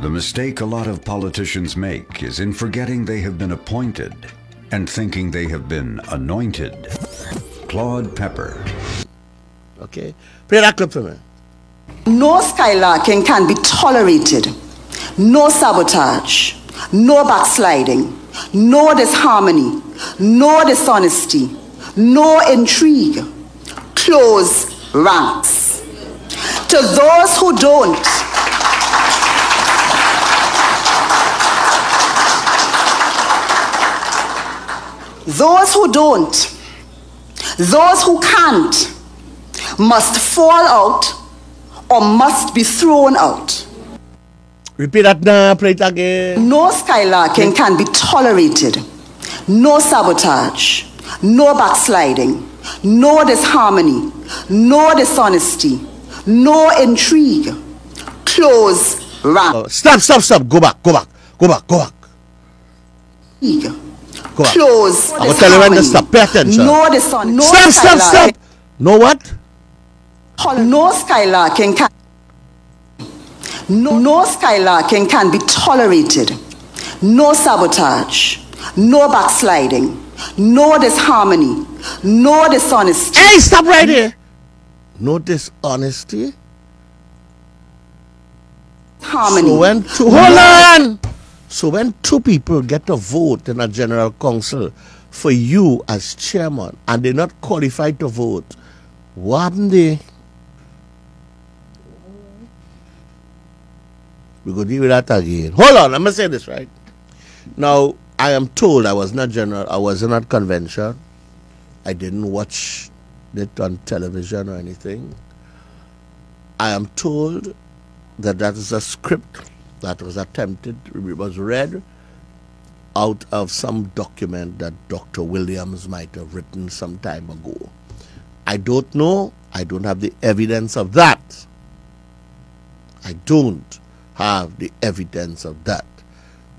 The mistake a lot of politicians make is in forgetting they have been appointed and thinking they have been anointed. Claude Pepper. Okay, play that clip for me. No skylarking can be tolerated. No sabotage. No backsliding. No disharmony. No dishonesty. No intrigue. Close ranks. To those who don't, those who can't, must fall out or must be thrown out. Repeat that now, play it again. No skylarking can be tolerated. No sabotage. No backsliding. No disharmony. No dishonesty. No intrigue. Close ranks. Stop. Go back. Close. I will tell you when to stop. Pay attention. No dishonesty. No Stop. No what? No skylarking can. No skylarking can be tolerated. No sabotage. No backsliding. No disharmony. No dishonesty. Hey, stop right here. No dishonesty. Harmony. So when two people get a vote in a general council for you as chairman and they're not qualified to vote, what happened there? We go deal with that again. Hold on, let me say this right. Now, I am told I was not general, I was in that convention. I didn't watch it on television or anything. I am told that that is a script that was attempted, it was read out of some document that Dr. Williams might have written some time ago. I don't know. I don't have the evidence of that. I don't have the evidence of that.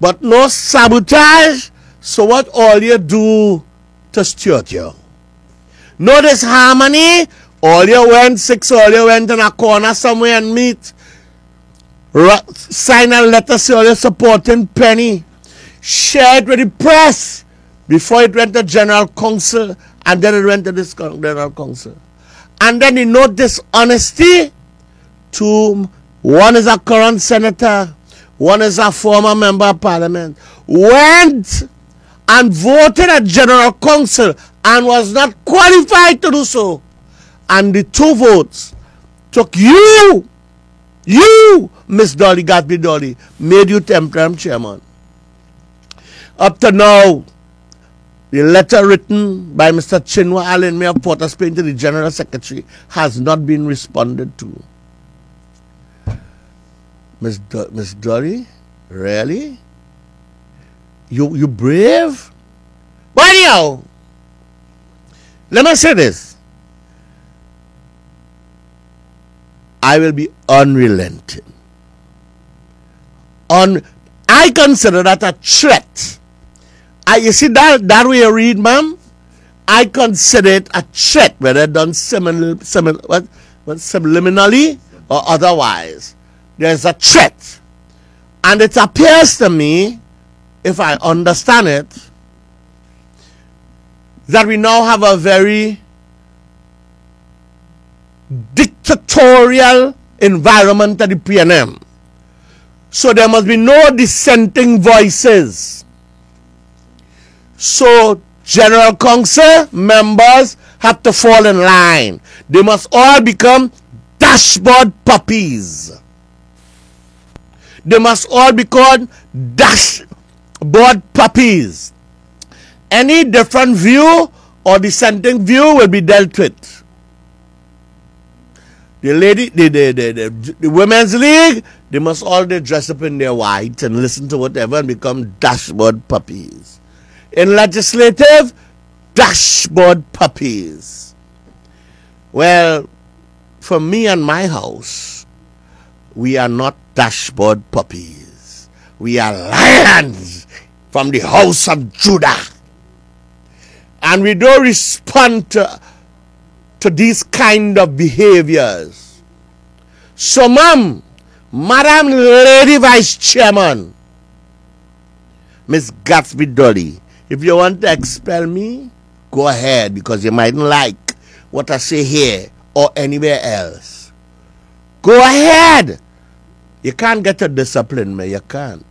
But no sabotage. So what all you do to Stuart you? No disharmony. All you went in a corner somewhere and meet. Sign a letter say all you supporting Penny. Share it with the press before it went to General Council, and then it went to this General Council. And then you know dishonesty to one is a current senator, one is a former member of parliament, went and voted at General Council and was not qualified to do so. And the two votes took you, Miss Dolly Gatsby Dolly, made you temporary chairman. Up to now, the letter written by Mr. Chinua Allen Mayor of Port of Spain to the General Secretary has not been responded to. Miss Dolly, really? You brave? But anyhow, let me say this. I will be unrelenting. I consider that a threat. You see that way you read, ma'am? I consider it a threat, whether done subliminally or otherwise. There's a threat. And it appears to me, if I understand it, that we now have a very dictatorial environment at the PNM. So there must be no dissenting voices. So General Council members have to fall in line. They must all become dashboard puppies. They must all be called dashboard puppies. Any different view or dissenting view will be dealt with. The Women's League, they must all dress up in their white and listen to whatever and become dashboard puppies. In legislative, dashboard puppies. Well, for me and my house, we are not dashboard puppies. We are lions from the house of Judah. And we don't respond to these kind of behaviors. So, ma'am, Madam Lady Vice Chairman, Miss Gatsby Dolly, if you want to expel me, go ahead, because you mightn't like what I say here or anywhere else. Go ahead. You can't get to discipline me. You can't.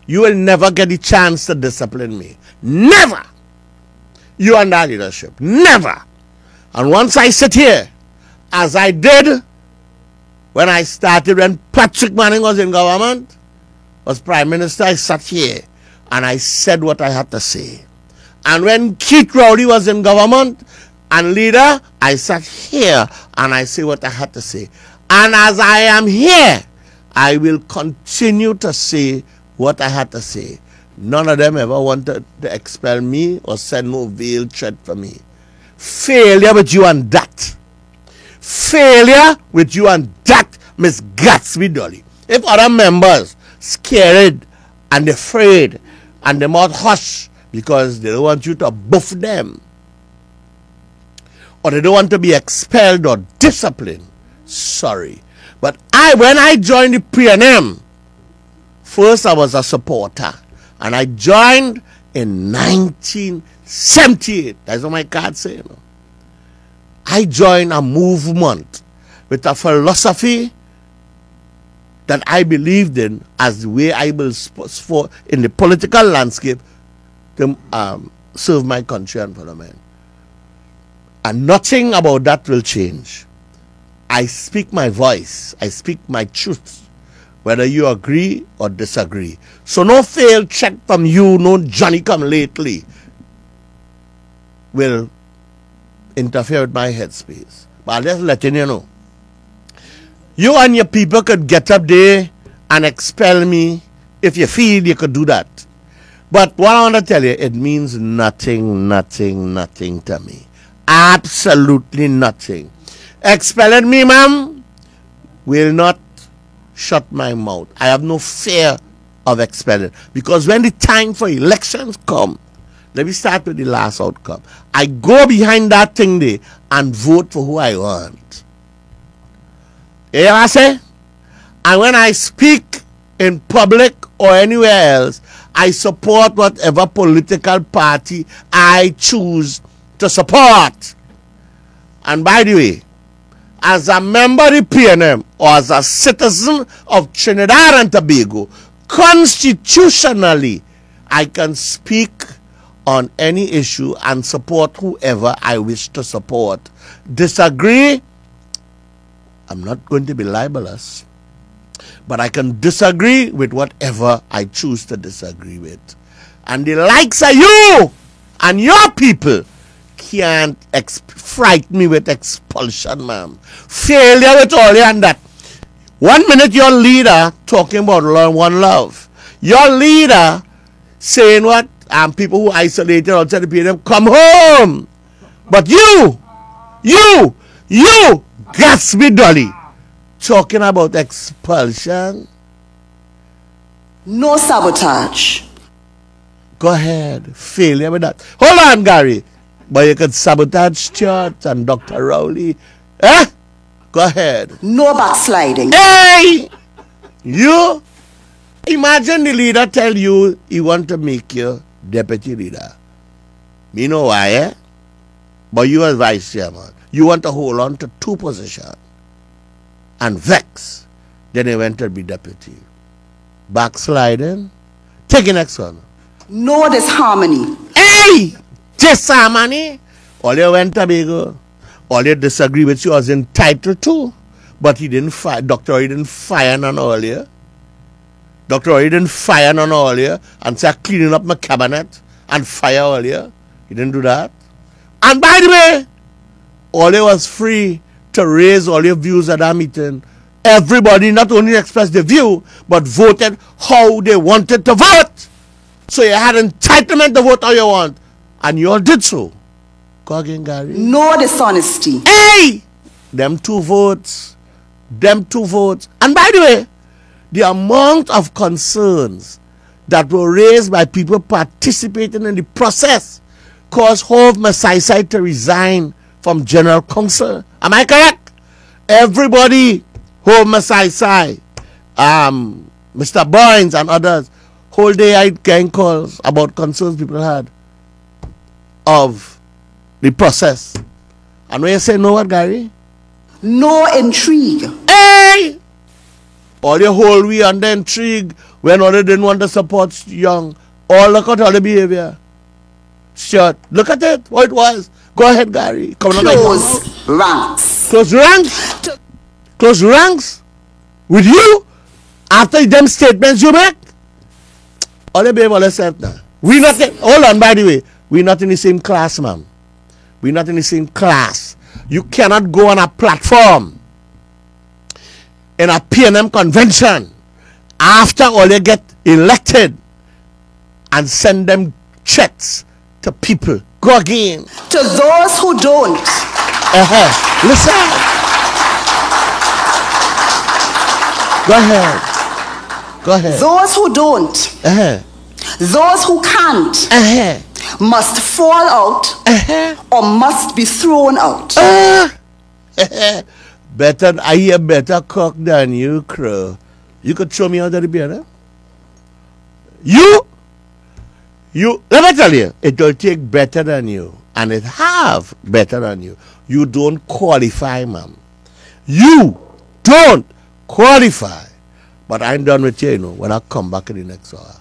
You will never get the chance to discipline me. Never. You and that leadership. Never. And once I sit here, as I did when I started, when Patrick Manning was in government, was Prime Minister, I sat here and I said what I had to say. And when Keith Rowley was in government and leader, I sat here and I say what I had to say. And as I am here, I will continue to say what I had to say. None of them ever wanted to expel me or send no veiled threat for me. Failure with you and that. Failure with you and that, Miss Gatsby Dolly. If other members scared and afraid and they mouth hush because they don't want you to buff them, or they don't want to be expelled or disciplined, sorry. But when I joined the PNM, first I was a supporter, and I joined in 1978. That's what my card say. You know. I joined a movement with a philosophy that I believed in as the way I will for in the political landscape to serve my country and fellow men. And nothing about that will change. I speak my voice. I speak my truth, whether you agree or disagree. So no failed check from you, no Johnny come lately will interfere with my headspace. But I'll just letting you know. You and your people could get up there and expel me if you feel you could do that. But what I want to tell you, it means nothing, nothing, nothing to me. Absolutely nothing. Expelling me, ma'am, will not shut my mouth. I have no fear of expelling. Because when the time for elections come, let me start with the last outcome. I go behind that thing there and vote for who I want. You hear what I say? And when I speak in public or anywhere else, I support whatever political party I choose to support. And by the way, as a member of the PNM or as a citizen of Trinidad and Tobago, constitutionally, I can speak on any issue and support whoever I wish to support. Disagree, I'm not going to be libelous, but I can disagree with whatever I choose to disagree with. And the likes of you and your people can't frighten me with expulsion, ma'am. Failure with all you and that. 1 minute your leader talking about one love. Your leader saying what? People who isolated outside the PNM, come home. But you, Gatsby Dolly, talking about expulsion. No sabotage. Go ahead. Failure with that. Hold on, Gary. But you could sabotage Stuart and Dr. Rowley. Eh? Go ahead. No backsliding. Hey! You imagine the leader tell you he want to make you deputy leader. Me know why, eh? But you as vice chairman, you want to hold on to 2 positions and vex. Then he went to be deputy. Backsliding. Take the next one. No disharmony. Hey! Disharmony. All you went to Tobago. All you disagree with you was entitled to. But he didn't fire. Dr. Roy didn't fire none earlier. Dr. Roy didn't fire none earlier and say cleaning up my cabinet and fire earlier. He didn't do that. And by the way, all you was free to raise all your views at that meeting. Everybody not only expressed their view, but voted how they wanted to vote. So you had entitlement to vote how you want. And you all did so. Go again, Gary. No dishonesty. Hey! Them 2 votes. Them 2 votes. And by the way, the amount of concerns that were raised by people participating in the process caused Hove Masai to resign from General Counsel. Am I correct? Everybody Home Masai, Mr. Boynes and others, whole day I getting calls about concerns people had of the process. And when you say no what, Gary? No intrigue. Hey! All your whole we under intrigue when others didn't want to support Young. All look at all the behavior. Sure. Look at it, what it was. Go ahead, Gary. Come on. Close ranks. Close ranks? Close ranks? With you? After them statements you make? All the behave all yourself now. We not hold on, by the way. We're not in the same class, ma'am. We're not in the same class. You cannot go on a platform in a PNM convention after all you get elected and send them checks to people. Go again. To those who don't. Listen. Go ahead. Go ahead. Those who don't. Those who can't. Must fall out or must be thrown out. Better, I hear better cook than you, Crow. You could show me how to be, huh? You, let me tell you, it will take better than you, and it have better than you. You don't qualify, ma'am. You don't qualify. But I'm done with you, when I come back in the next hour.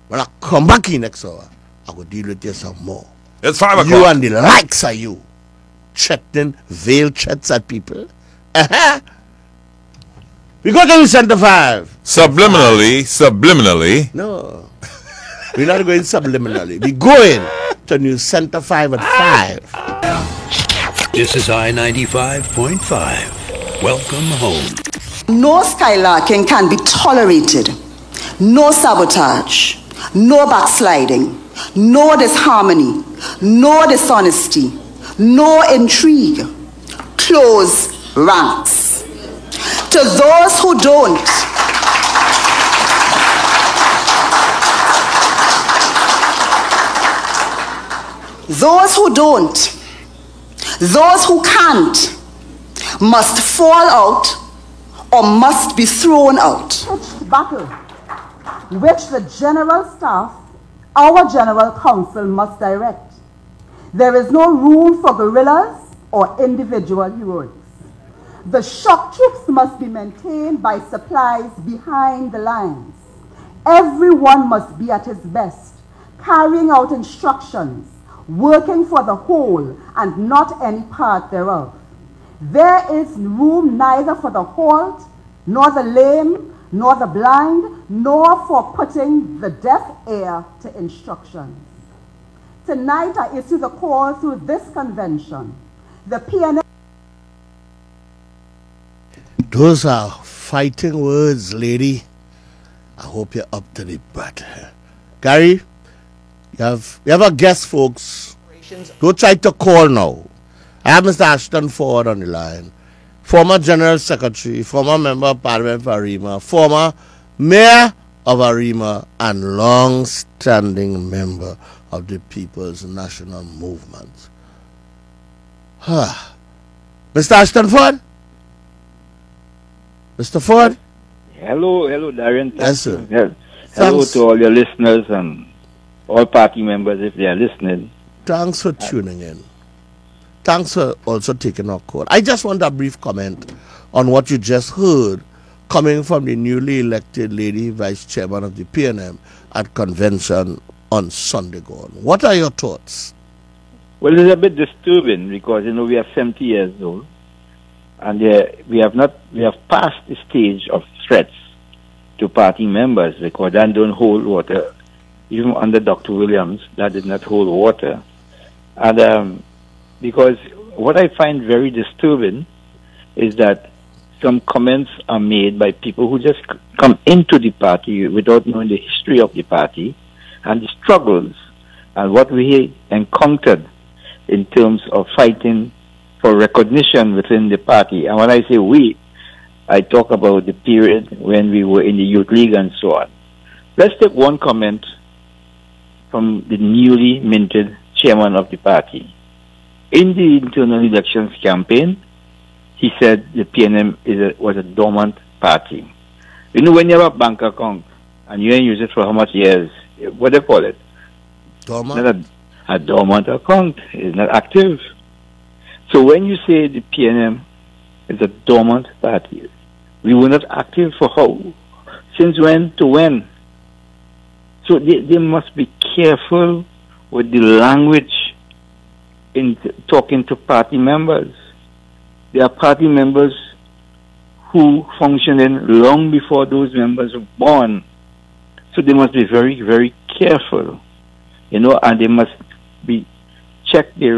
When I come back in the next hour, I will deal with you some more. It's 5 o'clock. You and the likes of you. Threatening, veiled threats at people. We go to Center 5. Subliminally. No. We're not going subliminally. We're going to New Center 5 at 5. This is I-95.5. Welcome home. No skylarking can be tolerated. No sabotage. No backsliding. No disharmony. No dishonesty. No intrigue. Close ranks. To those who don't. Those who don't. Those who can't must fall out or must be thrown out. Battle, which the General Staff, our General Council, must direct. There is no room for guerrillas or individual heroics. The shock troops must be maintained by supplies behind the lines. Everyone must be at his best, carrying out instructions, working for the whole and not any part thereof. There is room neither for the halt, nor the lame, nor the blind, nor for putting the deaf ear to instructions. Tonight I issue the call through this convention. The PNM. Those are fighting words, lady. I hope you're up to the battle. Gary, you have a guest, folks. Don't try to call now. I have Mr. Ashton Ford on the line. Former General Secretary, former Member of Parliament for Arima, former Mayor of Arima, and long-standing member of the People's National Movement. Mr. Ashton Ford? Mr. Ford? Hello, Darren. Yes, sir. Hello Thanks. to all your listeners and all party members if they are listening. Thanks for tuning in. Thanks for also taking our call. I just want a brief comment on what you just heard coming from the newly elected lady vice chairman of the PNM at convention on Sunday gone. What are your thoughts? Well, it's a bit disturbing because, we are 70 years old and we have passed the stage of threats to party members because that don't hold water. Even under Dr. Williams, that did not hold water. And because what I find very disturbing is that some comments are made by people who just come into the party without knowing the history of the party and the struggles and what we encountered in terms of fighting for recognition within the party. And when I say we, I talk about the period when we were in the Youth League and so on. Let's take one comment from the newly minted chairman of the party. In the internal elections campaign, he said the PNM was a dormant party. You know, when you have a bank account and you ain't use it for how much years, what do they call it? Dormant? Not a dormant account. It's not active. So when you say the PNM is a dormant party, we were not active for how? Since when to when? So they must be careful with the language in talking to party members. There are party members who functioned long before those members were born. So they must be very, very careful, you know, and they must be check the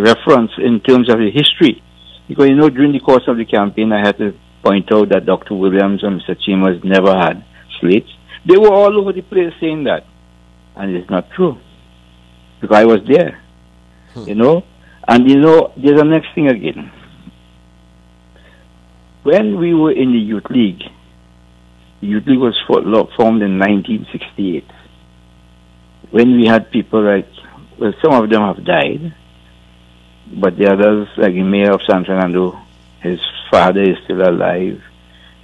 reference in terms of the history. Because, you know, during the course of the campaign, I had to point out that Dr. Williams and Mr. Chambers never had slates. They were all over the place saying that. And it's not true. Because I was there, you know. And, you know, there's the next thing again. When we were in the Youth League was formed in 1968. When we had people like, well, some of them have died, but the others, like the mayor of San Fernando, his father is still alive,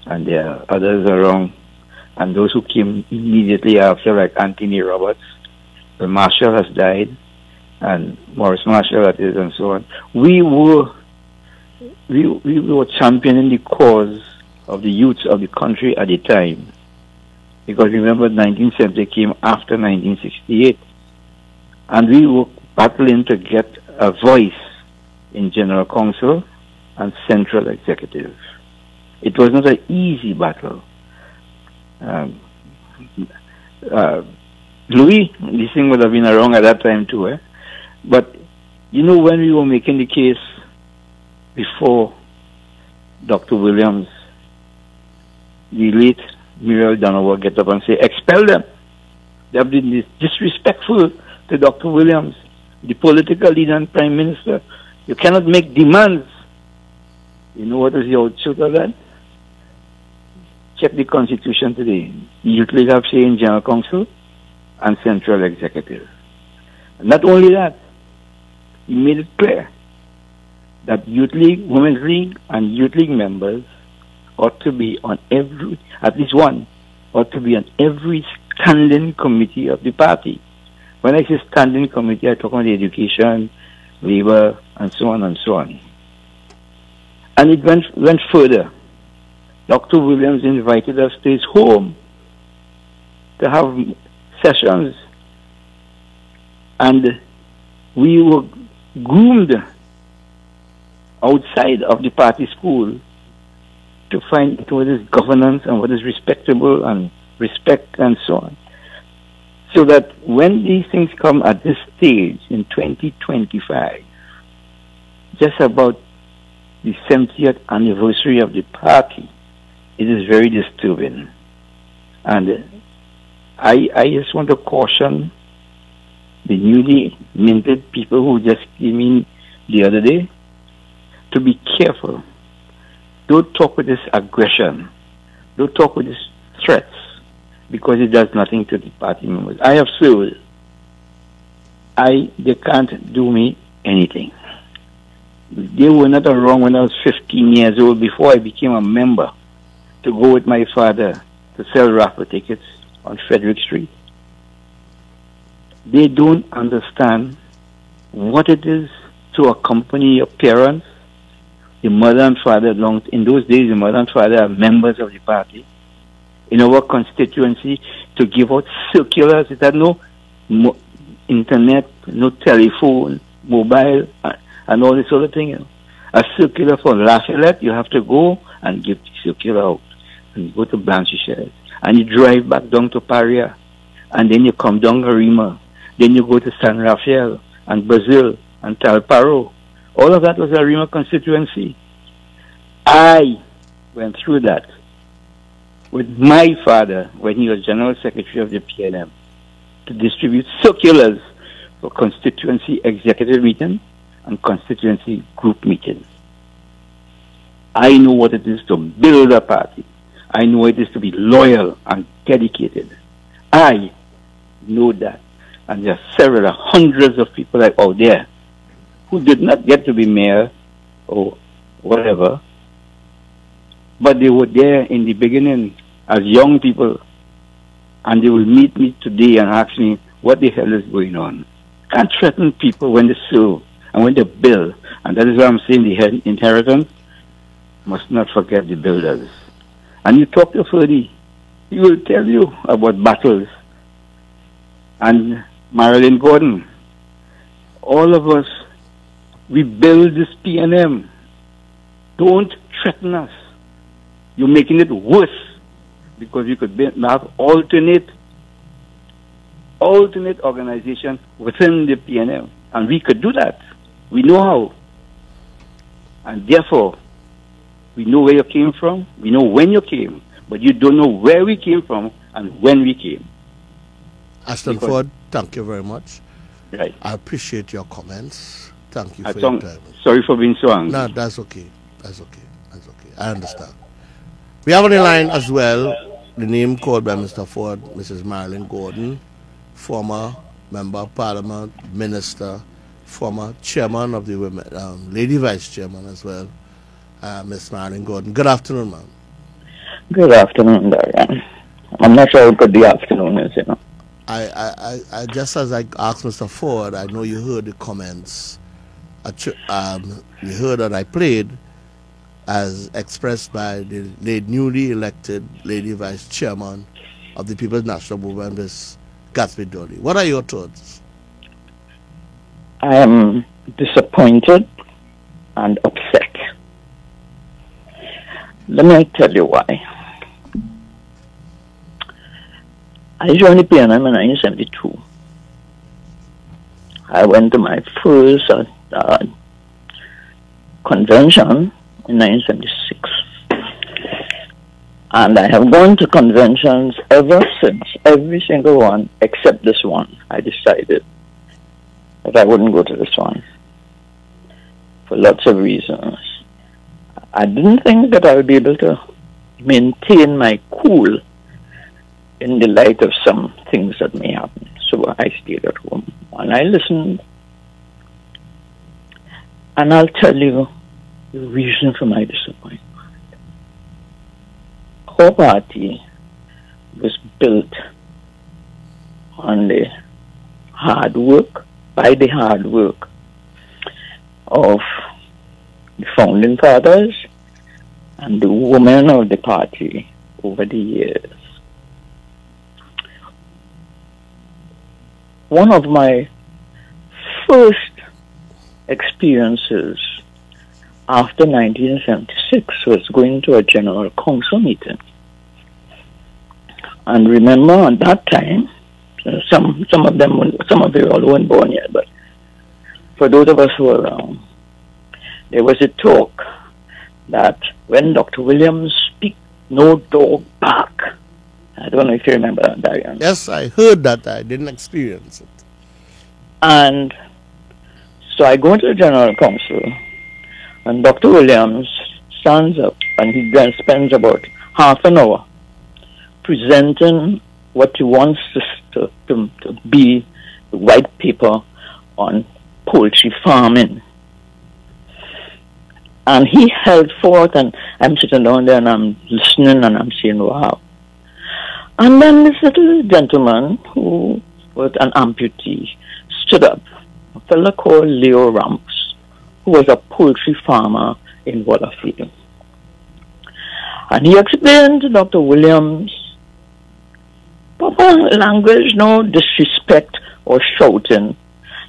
and there are others around, and those who came immediately after, like Anthony Roberts, the Marshall has died, and Morris Marshall, that is, and so on. We were championing the cause of the youths of the country at the time, because remember 1970 came after 1968, and we were battling to get a voice in General Council and Central Executive. It was not an easy battle. Louis, this thing would have been around at that time too, eh? But, you know, when we were making the case before Dr. Williams, the late Muriel Donovan get up and say, expel them. They have been disrespectful to Dr. Williams, the political leader and prime minister. You cannot make demands. You know what is the output of that? Check the Constitution today. The Youth League have say in General Council and Central Executive. And not only that, he made it clear that Youth League, Women's League, and Youth League members ought to be on at least one, ought to be on every standing committee of the party. When I say standing committee, I talk about education, labor, and so on and so on. And it went further. Dr. Williams invited us to his home to have sessions, and we were groomed outside of the party school to find out what is governance and what is respectable and respect and so on. So that when these things come at this stage in 2025, just about the 70th anniversary of the party, it is very disturbing. And I just want to caution the newly minted people who just came in the other day to be careful. Don't talk with this aggression. Don't talk with these threats, because it does nothing to the party members. I have served. They can't do me anything. They were not around when I was 15 years old, before I became a member, to go with my father to sell raffle tickets on Frederick Street. They don't understand what it is to accompany your parents. The mother and father belonged, in those days, the mother and father are members of the party. In our constituency, to give out circulars. It had no internet, no telephone, mobile, and all this other thing. You know. A circular for Lafayette, you have to go and give the circular out. And you go to Blanchisseuse, and you drive back down to Paria, and then you come down Arima, then you go to San Rafael, and Brazil, and Talparo. All of that was Arima constituency. I went through that with my father when he was General Secretary of the PNM to distribute circulars for constituency executive meeting and constituency group meetings. I know what it is to build a party. I know what it is to be loyal and dedicated. I know that. And there are several hundreds of people like out there who did not get to be mayor or whatever. But they were there in the beginning as young people, and they will meet me today and ask me, what the hell is going on? Can't threaten people when they serve and when they build. And that is why I'm saying the inheritance must not forget the builders. And you talk to Ferdy, he will tell you about battles. And Marilyn Gordon, all of us, we build this PNM. Don't threaten us. You're making it worse because you could have alternate organization within the PNM. And we could do that. We know how. And therefore, we know where you came from, we know when you came, but you don't know where we came from and when we came. Ashton Ford, thank you very much. Right. I appreciate your comments. Thank you for your time. Sorry for being so angry. No, that's okay. That's okay. That's okay. I understand. We have on the line as well the name called by Mr. Ford, Mrs. Marilyn Gordon, former Member of Parliament, Minister, former Chairman of the Women, Lady Vice Chairman as well, Miss Marilyn Gordon. Good afternoon, ma'am. Good afternoon, Darian. I'm not sure how good the afternoon is, you know. I just as I asked Mr. Ford, I know you heard the comments. You heard that I played as expressed by the newly elected Lady Vice Chairman of the People's National Movement, Ms. Gatsby Dolly. What are your thoughts? I am disappointed and upset. Let me tell you why. I joined the PNM in 1972. I went to my first convention in 1976. And I have gone to conventions ever since, every single one except this one. I decided that I wouldn't go to this one for lots of reasons. I didn't think that I would be able to maintain my cool in the light of some things that may happen. So I stayed at home and I listened. And I'll tell you the reason for my disappointment. Our party was built on the hard work, by the hard work of the founding fathers and the women of the party over the years. One of my first experiences after 1976 was going to a general council meeting. And remember at that time, some of you all weren't born yet, but for those of us who were around, there was a talk that when Dr. Williams speak, no dog bark. I don't know if you remember that, Darian. Yes, I heard that. I didn't experience it. And so I go to the General Council, and Dr. Williams stands up, and he then spends about half an hour presenting what he wants to be the white paper on poultry farming. And he held forth, and I'm sitting down there and I'm listening and I'm saying, wow. And then this little gentleman who was an amputee stood up, a fellow called Leo Ramps, who was a poultry farmer in Wallafield. And he explained to Dr. Williams, proper language, no disrespect or shouting,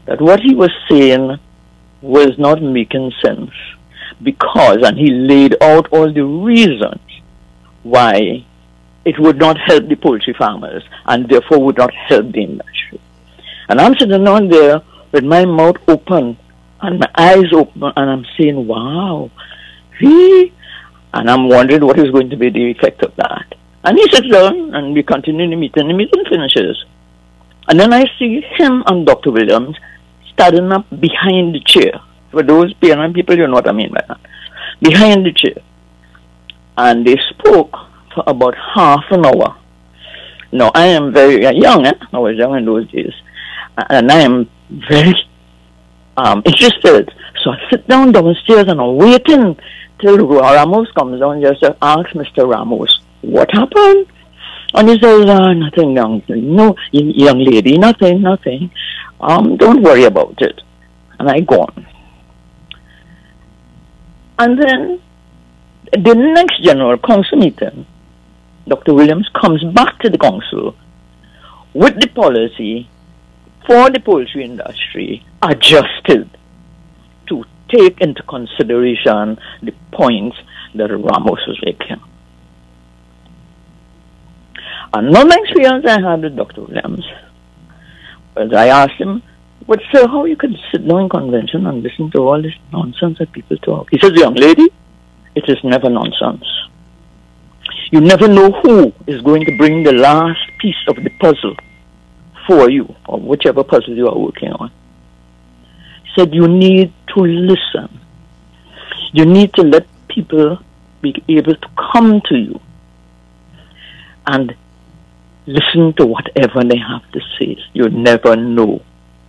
that what he was saying was not making sense. Because, and he laid out all the reasons why it would not help the poultry farmers and therefore would not help the industry. And I'm sitting down there with my mouth open and my eyes open and I'm saying, wow, really? And I'm wondering what is going to be the effect of that. And he sits down and we continue the meeting finishes. And then I see him and Dr. Williams standing up behind the chair. For those PNM people, you know what I mean by that. Behind the chair. And they spoke for about half an hour. Now, I am very young. I was young in those days. And I am very interested. So I sit down downstairs and I'm waiting till Ramos comes down just to ask Mr. Ramos, what happened? And he says, nothing, no, young lady, nothing. Don't worry about it. And I gone. And then the next General Council meeting, Dr. Williams comes back to the council with the policy for the poultry industry adjusted to take into consideration the points that Ramos was making. Another experience I had with Dr. Williams was I asked him, but sir, how you can sit down in convention and listen to all this nonsense that people talk? He says, young lady, it is never nonsense. You never know who is going to bring the last piece of the puzzle for you, or whichever puzzle you are working on. He said, you need to listen. You need to let people be able to come to you and listen to whatever they have to say. You never know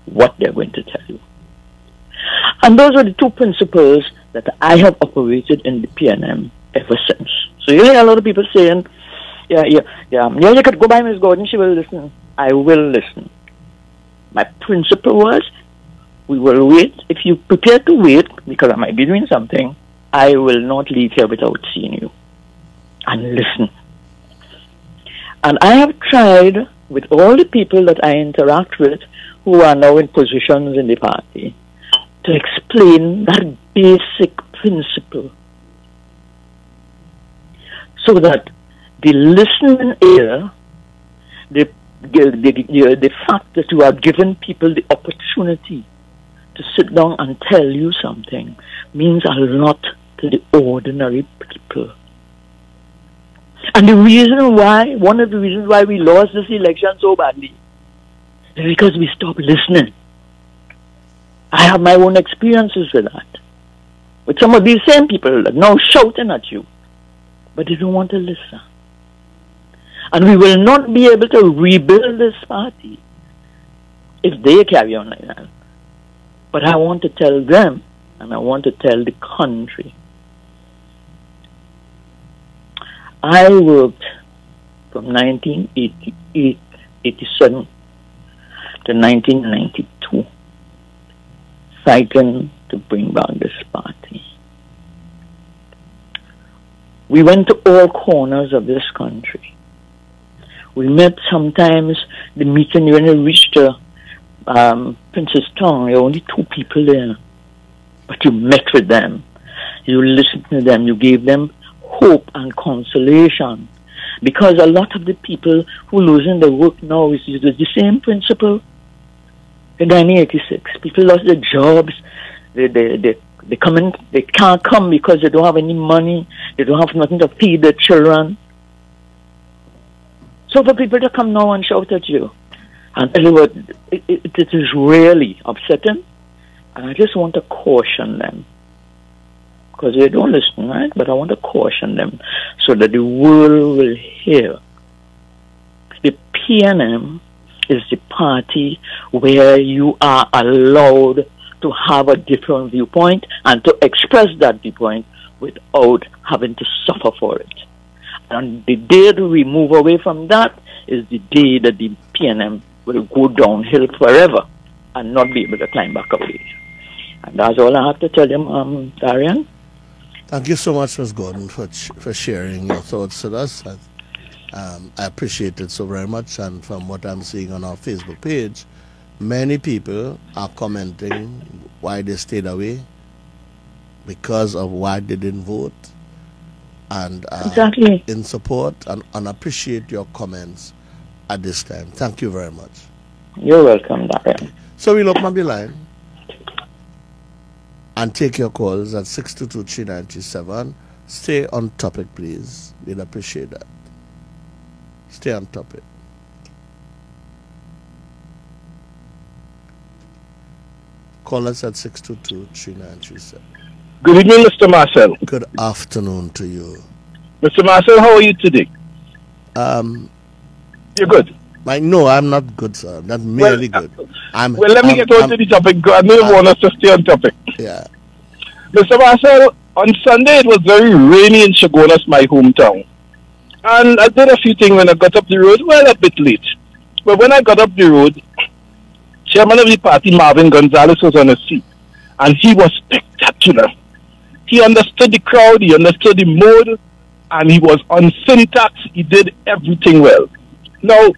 what they're going to tell you. And those are the two principles that I have operated in the PNM ever since. So you hear a lot of people saying, yeah, you could go by Ms. Gordon, she will listen. I will listen. My principle was, we will wait. If you prepare to wait, because I might be doing something, I will not leave here without seeing you. And listen. And I have tried with all the people that I interact with who are now in positions in the party to explain that basic principle so that the listening ear, the fact that you are giving people the opportunity to sit down and tell you something means a lot to the ordinary people. And one of the reasons why we lost this election so badly is because we stopped listening. I have my own experiences with that. With some of these same people that now shouting at you, but they don't want to listen. And we will not be able to rebuild this party if they carry on like that. But I want to tell them, and I want to tell the country, I worked from 1987 to 1992 fighting to bring back this party. We went to all corners of this country. We met sometimes, the meeting, when we reached Princess Town, there were only 2 people there. But you met with them. You listened to them. You gave them hope and consolation. Because a lot of the people who are losing their work now is the same principle. In 1986, people lost their jobs. They can't come because they don't have any money. They don't have nothing to feed their children. So for people to come now and shout at you and tell you what, it is really upsetting. And I just want to caution them. Because they don't listen, right? But I want to caution them so that the world will hear. The PNM is the party where you are allowed to have a different viewpoint and to express that viewpoint without having to suffer for it. And the day that we move away from that is the day that the PNM will go downhill forever and not be able to climb back away. And that's all I have to tell you, Darian. Thank you so much, Ms. Gordon, for sharing your thoughts with us. I appreciate it so very much. And from what I'm seeing on our Facebook page, many people are commenting why they stayed away because of why they didn't vote. And exactly. In support and appreciate your comments at this time. Thank you very much. You're welcome, Darian. So we'll open up the line and take your calls at 622-3937. Stay on topic, please. We'd appreciate that. Stay on topic. Call us at 622-3937. Good evening, Mr. Marcel. Good afternoon to you. Mr. Marcel, how are you today? You're good? No, I'm not good, sir. Not merely good. Let me get on to the topic. I know you want us to stay on topic. Yeah. Mr. Marcel, On Sunday, it was very rainy in Chaguanas, my hometown. And I did a few things when I got up the road, well, a bit late. But when I got up the road, Chairman of the party, Marvin Gonzalez, was on his seat. And he was spectacular. He understood the crowd, he understood the mood, and he was on syntax. He did everything well. Now,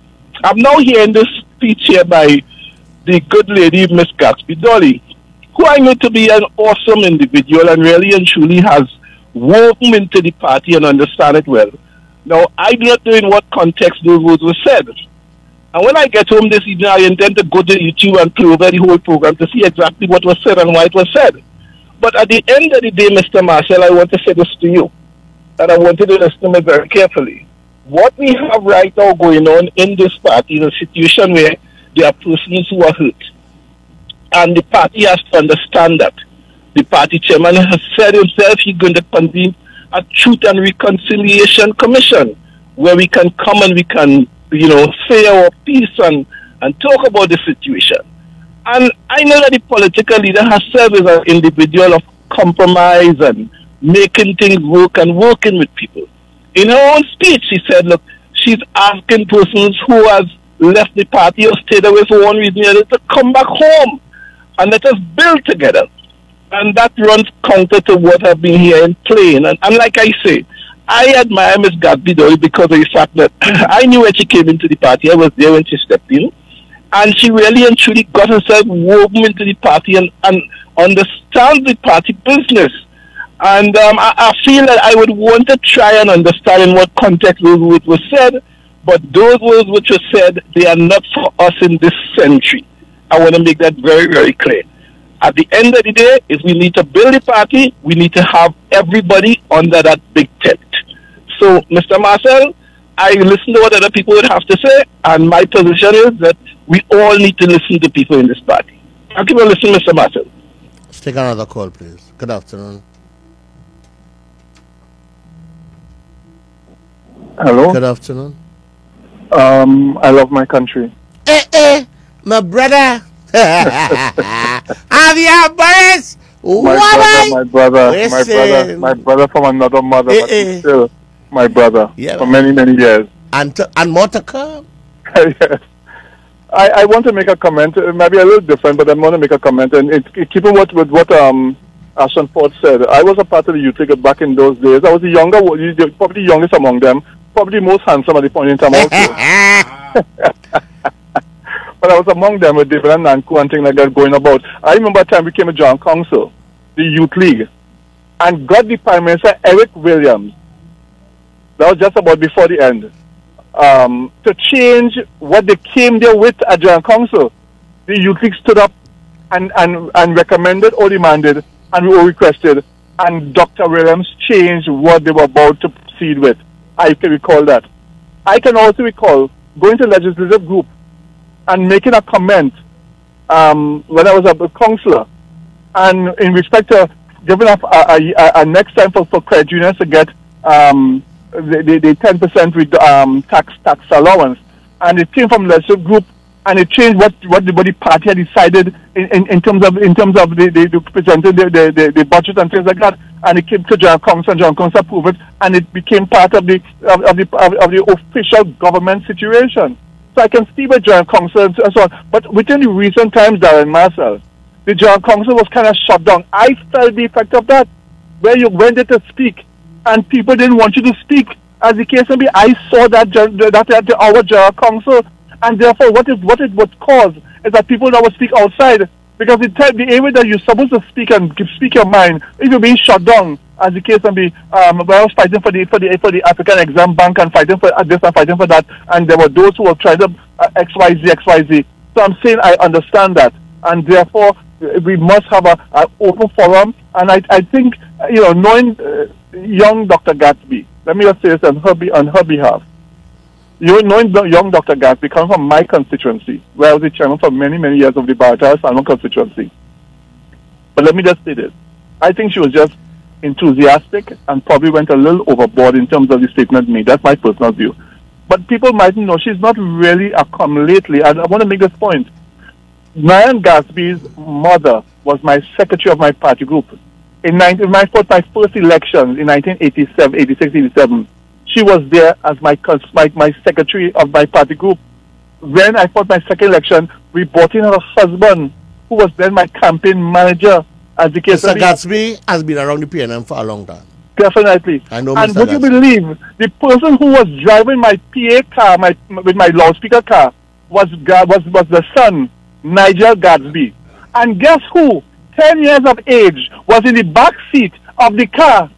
I'm now hearing this speech here by the good lady, Miss Gatsby Dolly, who I know to be an awesome individual and really and truly has woven into the party and understand it well. Now, I do not know in what context those words were said. And when I get home this evening, I intend to go to YouTube and play over the whole program to see exactly what was said and why it was said. But at the end of the day, Mr. Marshall, I want to say this to you, and I want you to listen to me very carefully. What we have right now going on in this party is a situation where there are persons who are hurt. And the party has to understand that. The party chairman has said himself he's going to convene a Truth and Reconciliation Commission where we can come and we can, say our piece and talk about the situation. And I know that the political leader has served as an individual of compromise and making things work and working with people. In her own speech, she said, look, she's asking persons who has left the party or stayed away for one reason or another to come back home and let us build together. And that runs counter to what I've been hearing playing. And like I say, I admire Ms. Gatsby Dolly because of the fact that I knew when she came into the party. I was there when she stepped in. And she really and truly got herself woven into the party and understands the party business. And I feel that I would want to try and understand in what context those words were said, but those words which were said, they are not for us in this century. I want to make that very, very clear. At the end of the day, if we need to build a party, we need to have everybody under that big tent. So, Mr. Marcel, I listen to what other people would have to say, and my position is that we all need to listen to people in this party. I'll give you a listen, Mr. Marcel. Let's take another call, please. Good afternoon. Hello? Good afternoon. I love my country. My brother. Javier Boris. My brother from another mother, but he's still my brother for many, many years. And more to come. Yes. I want to make a comment, maybe a little different, but I want to make a comment, and it's keeping with what Ashton Ford said. I was a part of the youth league back in those days. I was the younger, probably the youngest among them, probably most handsome at the point in time also. But I was among them with David and Nanku and things like that going about. I remember a time we came to Joint Council, the youth league, and got the Prime Minister Eric Williams, that was just about before the end, to change what they came there with at Joint Council. The youth league stood up and recommended or demanded, and we all requested, and Dr. Williams changed what they were about to proceed with. I can recall that. I can also recall going to legislative group and making a comment when I was a councillor, and in respect to giving up a next time for credit unions to get the 10% tax allowance, and it came from legislative group, and it changed what the party had decided in terms of the presenting the budget and things like that, and it came to Joint Council, and Joint Council approved it, and it became part of the official government situation. So I can see with Joint Council and so on, but within the recent times, Darren Marcel, the Joint Council was kind of shut down. I felt the effect of that, where you went there to speak, and people didn't want you to speak. As the case may be, I saw that at our Joint Council, and therefore what it would cause is that people that would speak outside, because the area that you're supposed to speak and speak your mind, if you're being shut down, as the case may be, I was fighting for the African Exam Bank and fighting for this and fighting for that, and there were those who were trying to XYZ. So I'm saying I understand that, and therefore we must have an open forum. And I think knowing young Dr. Gatsby, let me just say this on her behalf. Knowing young Dr. Gatsby coming from my constituency, where I was the chairman for many, many years of the Barata Salmon constituency. But let me just say this. I think she was just enthusiastic and probably went a little overboard in terms of the statement made. That's my personal view. But people mightn't know she's not really a come lately. And I want to make this point. Nyan Gatsby's mother was my secretary of my party group. when I fought my first election in 1987, 86, 87, she was there as my secretary of my party group. When I fought my second election, we brought in her husband, who was then my campaign manager, as the case. Mr. Gatsby has been around the PNM for a long time. Definitely. I know. And Mr. would you believe the person who was driving my PA car, with my loudspeaker car, was the son, Nigel Gatsby. And guess who? 10 years of age, was in the back seat of the car.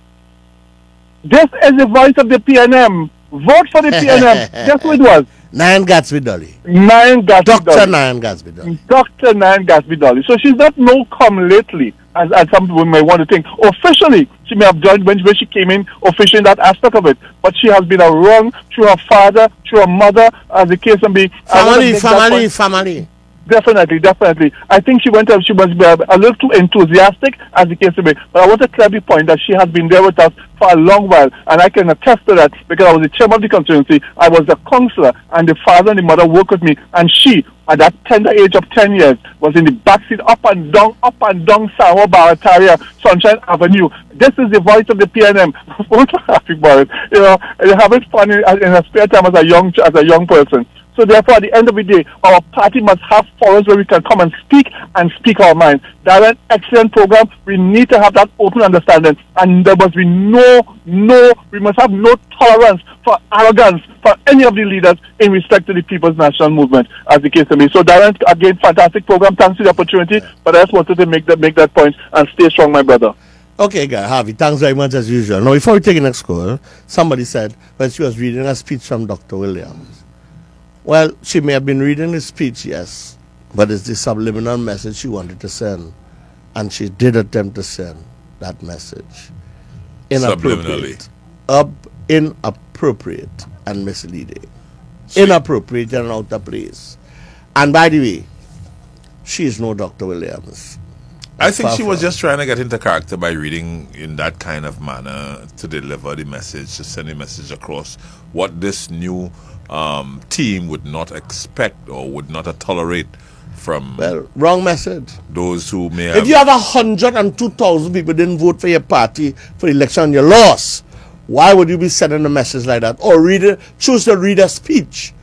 This is the voice of the PNM. Vote for the PNM. Guess who it was? Nyan Gatsby Dolly. Dr. Nyan Gatsby Dolly. Dr. Nyan Gatsby Dolly. So she's not no come lately, as some people may want to think. Officially, she may have joined when she came in, officially in that aspect of it. But she has been around through her father, through her mother, as the case may be. Family. Definitely. I think she must be a little too enthusiastic, as the case may be. But I want to clearly point that she has been there with us for a long while, and I can attest to that because I was the chairman of the constituency, I was the councillor, and the father and the mother worked with me, and she, at that tender age of 10 years, was in the backseat up and down Saho Barataria, Sunshine Avenue. This is the voice of the PNM. We're happy about it. You're having fun in a spare time as a young person. So therefore, at the end of the day, our party must have forums where we can come and speak our mind. That's an excellent program. We need to have that open understanding, and there must be we must have no tolerance for arrogance for any of the leaders in respect to the People's National Movement, as the case may be. So Darren, again, fantastic program. Thanks for the opportunity, but I just wanted to make that point and stay strong, my brother. Okay, guy, Harvey, thanks very much as usual. Now, before we take the next call, somebody said when she was reading a speech from Dr. Williams, well, she may have been reading the speech, yes, but it's the subliminal message she wanted to send. And she did attempt to send that message. Inappropriate. Inappropriate and misleading. Inappropriate and out of place. And by the way, she is no Dr. Williams. I think she was just trying to get into character by reading in that kind of manner to deliver the message, to send the message across what this new team would not expect or would not tolerate from wrong message. Those who may have. If you have 102,000 people didn't vote for your party for the election, you lost. Why would you be sending a message like that? Or choose to read a speech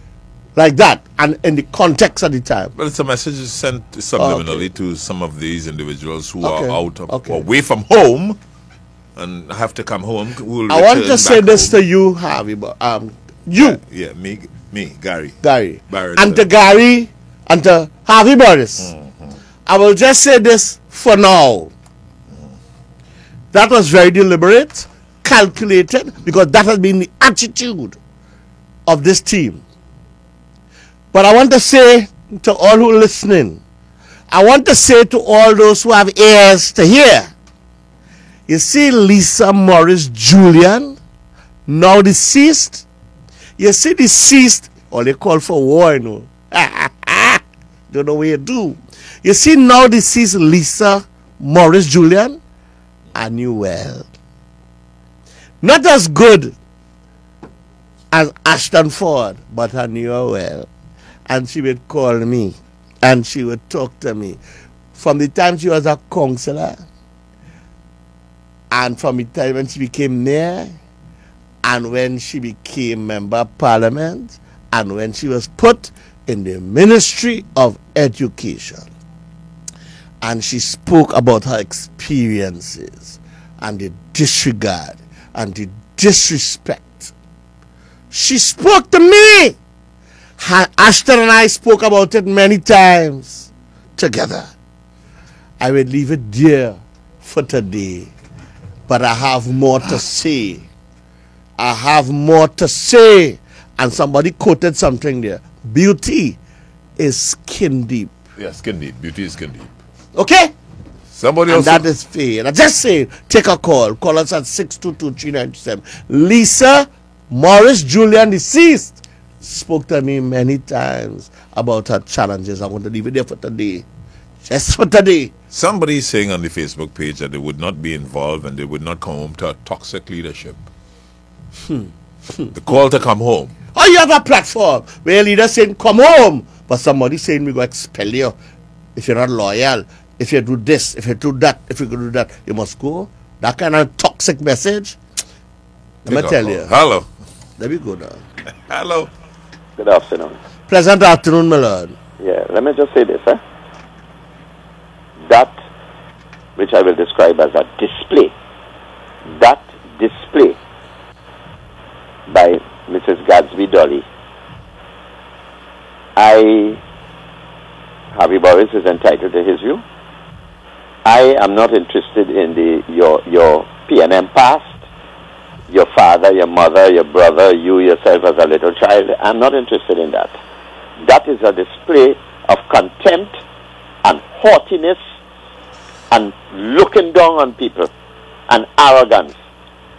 like that and in the context of the time? Well, it's a message sent subliminally to some of these individuals who are out of, away from home and have to come home. I want to say this to you, Harvey. Me, Gary. And to Gary and to Harvey Boris. I will just say this for now. That was very deliberate, calculated, because that has been the attitude of this team. But I want to say to all who are listening, I want to say to all those who have ears to hear, you see Lisa Morris Julian, now deceased. You see deceased, or they call for war, you know. Don't know what you do. You see now deceased Lisa Morris Julian, I knew well. Not as good as Ashton Ford, but I knew her well. And she would call me, and she would talk to me. From the time she was a councillor, and from the time when she became mayor, and when she became member of parliament, and when she was put in the Ministry of Education. And she spoke about her experiences and the disregard and the disrespect. She spoke to me. Ashton and I spoke about it many times together. I would leave it there for today, but I have more to say. I have more to say. And somebody quoted something there. Beauty is skin deep. Yeah, skin deep. Beauty is skin deep. Okay? Somebody else. And that is fair. And I just say, take a call. Call us at 622-3927. Lisa Morris Julian, deceased, spoke to me many times about her challenges. I want to leave it there for today. Just for today. Somebody is saying on the Facebook page that they would not be involved and they would not come home to a toxic leadership. The call to come home. Oh, you have a platform where leaders saying come home, but somebody saying we go expel you if you're not loyal. if you do this, if you do that, if you do that, you must go. That kind of toxic message. Let me tell you. Hello. Let me go now. Hello. Good afternoon. Pleasant afternoon, my lord. Yeah, let me just say this. That which I will describe as a display, that display by Mrs. Gadsby Dolly, Harvey Boris is entitled to his view. I am not interested in your PNM past, your father, your mother, your brother, you yourself as a little child. I'm not interested in that. That is a display of contempt and haughtiness and looking down on people and arrogance.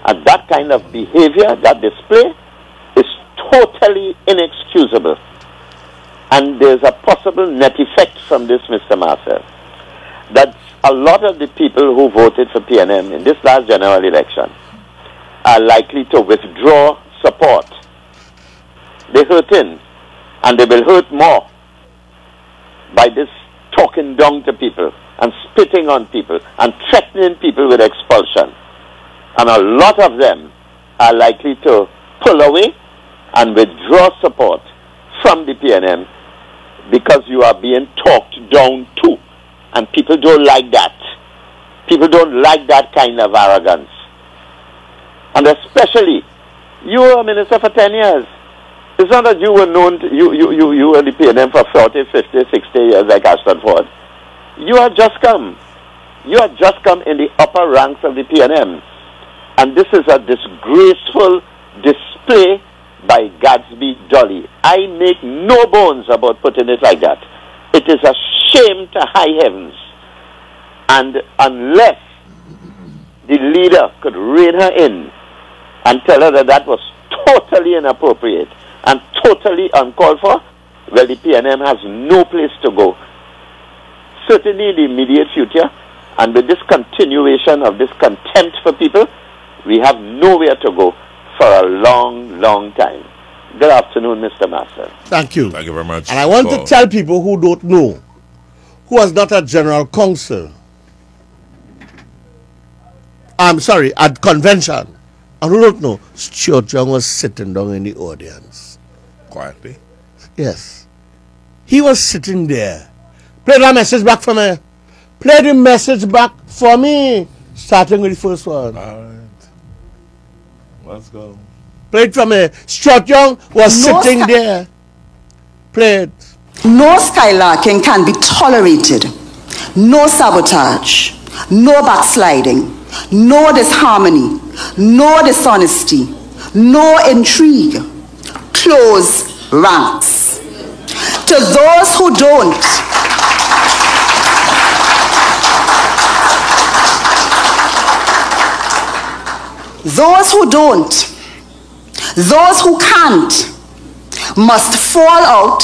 And that kind of behavior, that display, is totally inexcusable. And there's a possible net effect from this, Mr. Marcel, that a lot of the people who voted for PNM in this last general election are likely to withdraw support. They're hurting, and they will hurt more by this talking down to people and spitting on people and threatening people with expulsion. And a lot of them are likely to pull away and withdraw support from the PNM because you are being talked down to. And people don't like that. People don't like that kind of arrogance. And especially, you were a minister for 10 years. It's not that you were known, you were the PNM for 40, 50, 60 years like Ashton Ford. You had just come. You had just come in the upper ranks of the PNM. And this is a disgraceful display by Gadsby Dolly. I make no bones about putting it like that. It is a shame to high heavens. And unless the leader could rein her in and tell her that that was totally inappropriate and totally uncalled for, well, the PNM has no place to go. Certainly in the immediate future, and with this continuation of this contempt for people, we have nowhere to go for a long, long time. Good afternoon, Mr. Master. Thank you. Thank you very much. And I want to tell people who don't know, who was not at General Council, at convention, and who don't know, Stuart Young was sitting down in the audience. Quietly? Yes. He was sitting there. Play that message back for me. Play the message back for me. Starting with the first one. All right. Let's go. Play it for me. Stuart Young was sitting there. Play it. No skylarking can be tolerated. No sabotage. No backsliding. No disharmony. No dishonesty. No intrigue. Close ranks. To those who don't, those who can't, must fall out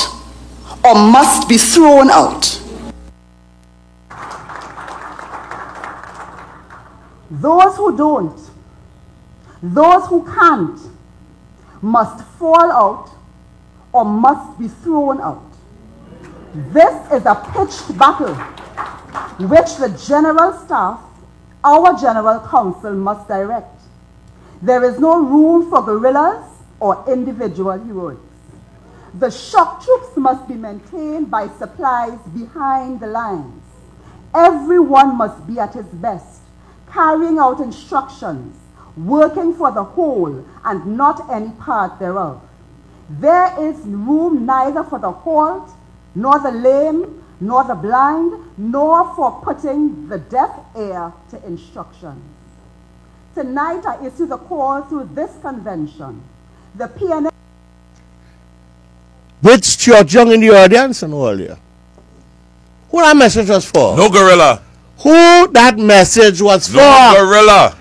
or must be thrown out. Those who don't, those who can't, must fall out or must be thrown out. This is a pitched battle which the General Staff, our General Council, must direct. There is no room for guerrillas or individual heroics. The shock troops must be maintained by supplies behind the lines. Everyone must be at his best, carrying out instructions, working for the whole and not any part thereof. There is room neither for the halt, nor the lame, nor the blind, nor for putting the deaf ear to instructions. Tonight I issue the call through this convention. The PNM... With Stuart Young in the audience and all here. Who that message was for? No gorilla. Who that message was for? No gorilla.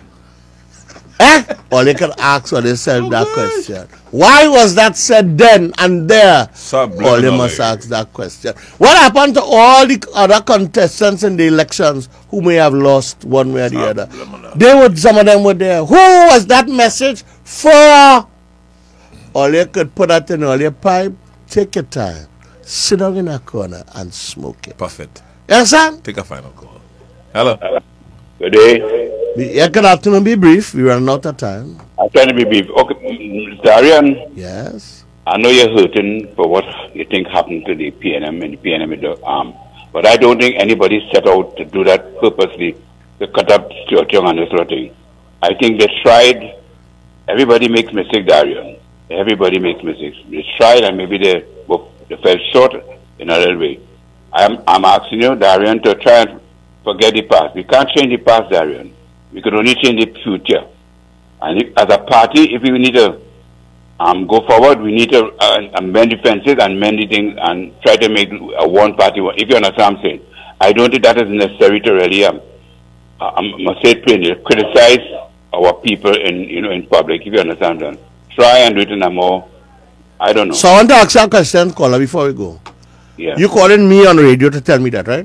Or they can ask or they said that question. Why was that said then and there? Or they must ask that question. What happened to all the other contestants in the elections who may have lost one way or the other? Some of them were there. Who was that message for? Or they could put that in all your pipe, take your time, sit down in a corner and smoke it. Puff it. Yes, sir? Take a final call. Hello. Good day. Yeah, good afternoon. Be brief. We run out of time. I'm trying to be brief. Okay, Darian. Yes. I know you're hurting for what you think happened to the PNM and the PNM in the arm, but I don't think anybody set out to do that purposely to cut up Stuart Young and this sort of thing. I think they tried. Everybody makes mistakes, Darian. Everybody makes mistakes. They tried and maybe they fell short in a little way. I'm asking you, Darian, to try and forget the past. We can't change the past, Darian. We can only change the future. And as a party, if we need to go forward, we need to amend the fences and mend the things and try to make a one party. If you understand what I'm saying, I don't think that is necessary to really, I must say it plainly, criticize our people in public. If you understand that, try and do it in a more, I don't know. So I want to ask you a question, caller, before we go. Yeah. You calling me on radio to tell me that, right?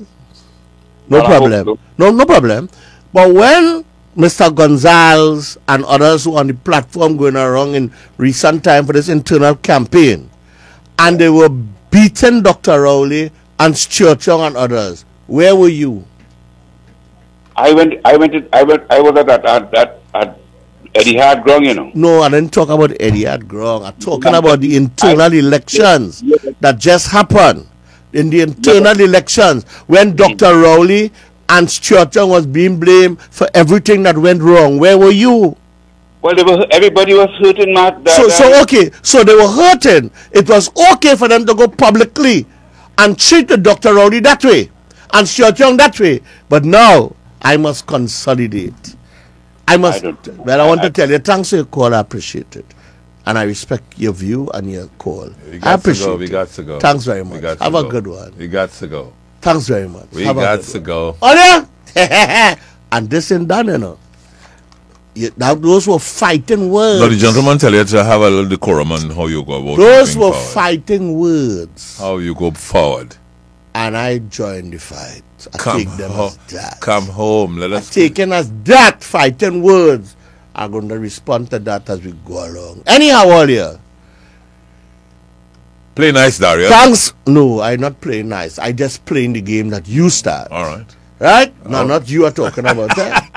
No problem. No problem. But when Mr. Gonzalez and others who on the platform going around in recent time for this internal campaign, and they were beating Dr. Rowley and Stuart Young and others, where were you? I was at Eddie Hart Grong, you know. No, I didn't talk about Eddie Hart Grong. I'm talking about the internal elections that just happened. In the internal elections, when Dr. Rowley and Stuart Young was being blamed for everything that went wrong. Where were you? Well, everybody was hurting, Matt. So they were hurting. It was okay for them to go publicly and treat the Dr. Rowley that way and Stuart Young that way. But now, I must consolidate. I want to tell you, thanks for your call. I appreciate it. And I respect your view and your call. I appreciate it. We got to go. Thanks very much. Have a good one. We got to go. Thanks very much. We got to go. Oh, yeah? And this ain't done, you know. Those were fighting words. No, the gentleman tell you to have a little decorum on how you go about those were forward. Fighting words. How you go forward. And I joined the fight. I take them as that. Come home. Let us taken as that fighting words. I'm going to respond to that as we go along. Anyhow, all here. Play nice, Dario. Thanks. No, I'm not playing nice. I just playing the game that you start. All right. Right? No, not you are talking about that.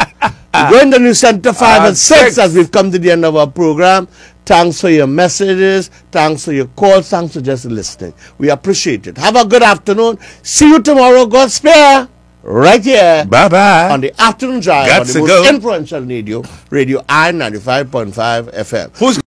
We're going to New Center 5 and 6 as we've come to the end of our program. Thanks for your messages. Thanks for your calls. Thanks for just listening. We appreciate it. Have a good afternoon. See you tomorrow. God spare. Right here. Bye-bye. On the afternoon drive on the most influential radio I 95.5 FM.